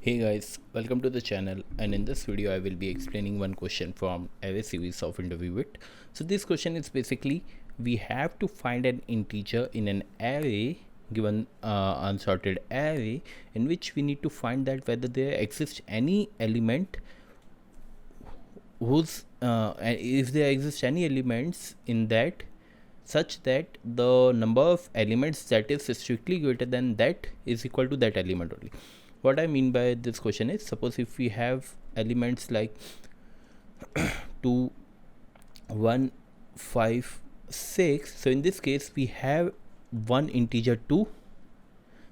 Hey guys, welcome to the channel, and in this video I will be explaining one question from array series of InterviewIt. So this question is basically we have to find an integer in an array given unsorted array, in which we need to find that whether there exists any element whose if there exist any elements in that such that the number of elements that is strictly greater than that is equal to that element only. What I mean by this question is, suppose if we have elements like 2 1 5 6, so in this case we have one integer 2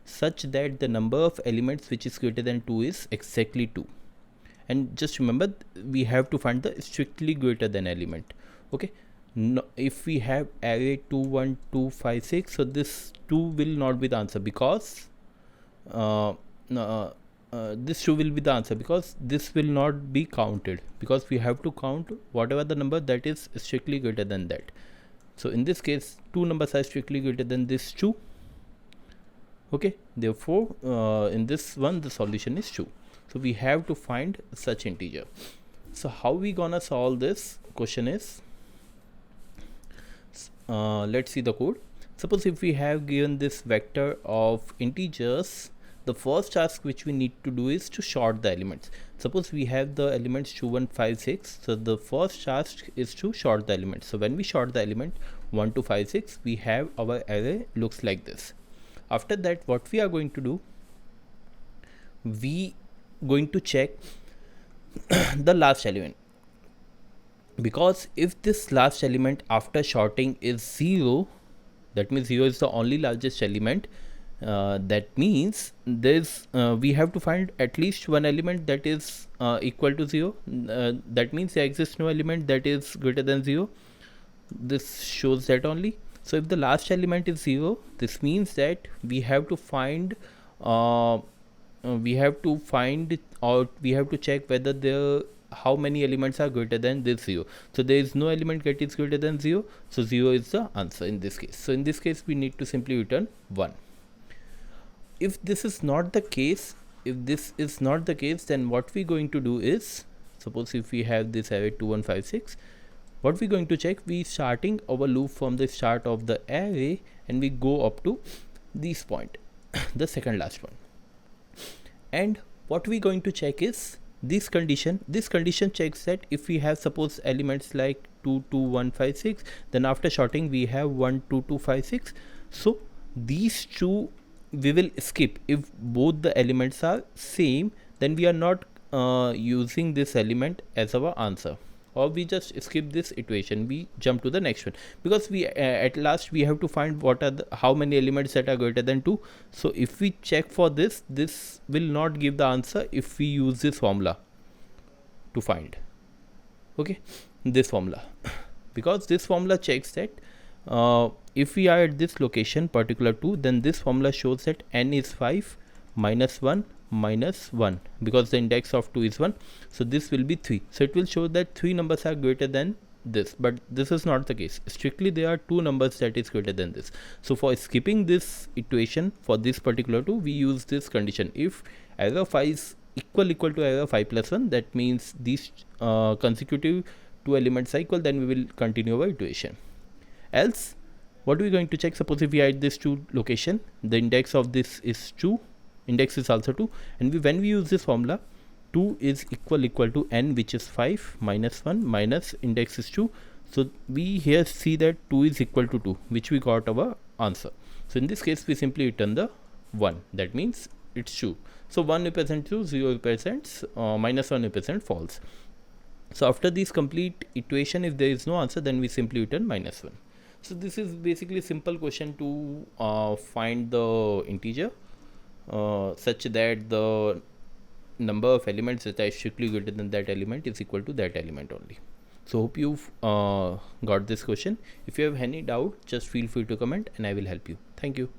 such that the number of elements which is greater than 2 is exactly 2. And just remember, we have to find the strictly greater than element. Okay, no, if we have array 2 1 2 5 6, so this 2 will not be the answer because this 2 will be the answer because this will not be counted, because we have to count whatever the number that is strictly greater than that. So in this case, two numbers are strictly greater than this 2. Okay, therefore in this one the solution is 2. So we have to find such integer. So how we gonna solve this question is, let's see the code. Suppose if we have given this vector of integers, the first task which we need to do is to sort the elements. Suppose we have the elements 2 1 5 6, so the first task is to sort the elements. So when we sort the element 1 2 5 6, we have our array looks like this. After that, what we are going to do, we going to check the last element, because if this last element after sorting is 0, that means 0 is the only largest element. That means there's we have to find at least one element that is equal to 0. That means there exists no element that is greater than 0. This shows that only. So if the last element is 0, this means that we have to find or we have to check whether there how many elements are greater than this 0. So there is no element that is greater than 0, so 0 is the answer in this case. So in this case we need to simply return 1. If this is not the case, then what we're going to do is, suppose if we have this array 2 1 5 6, what we're going to check, we starting our loop from the start of the array and we go up to this point the second last one. And what we're going to check is this condition checks that if we have suppose elements like 2 2 1 5 6, then after sorting we have 1 2 2 5 6. So these two we will skip. If both the elements are same, then we are not using this element as our answer, or we just skip this iteration, we jump to the next one, because we at last we have to find what are how many elements that are greater than 2. So if we check for this will not give the answer if we use this formula to find, okay, this formula because this formula checks that if we are at this location particular 2, then this formula shows that n is 5 minus 1 minus 1, because the index of 2 is 1, so this will be 3. So it will show that 3 numbers are greater than this, but this is not the case. Strictly there are 2 numbers that is greater than this. So for skipping this iteration for this particular 2, we use this condition. If array of I is equal to array of I plus 1, that means these consecutive 2 elements are equal, then we will continue our iteration. Else what are we going to check? Suppose if we add this to location, the index of this is 2, index is also 2, and when we use this formula, 2 is equal to n, which is 5 minus 1 minus index is 2. So we here see that 2 is equal to 2, which we got our answer. So in this case we simply return the 1, that means it's 2. So 1 represents 2, 0 represents minus 1 represents false. So after this complete iteration, if there is no answer, then we simply return minus 1. So this is basically a simple question to find the integer such that the number of elements that are strictly greater than that element is equal to that element only. So hope you've got this question. If you have any doubt, just feel free to comment and I will help you. Thank you.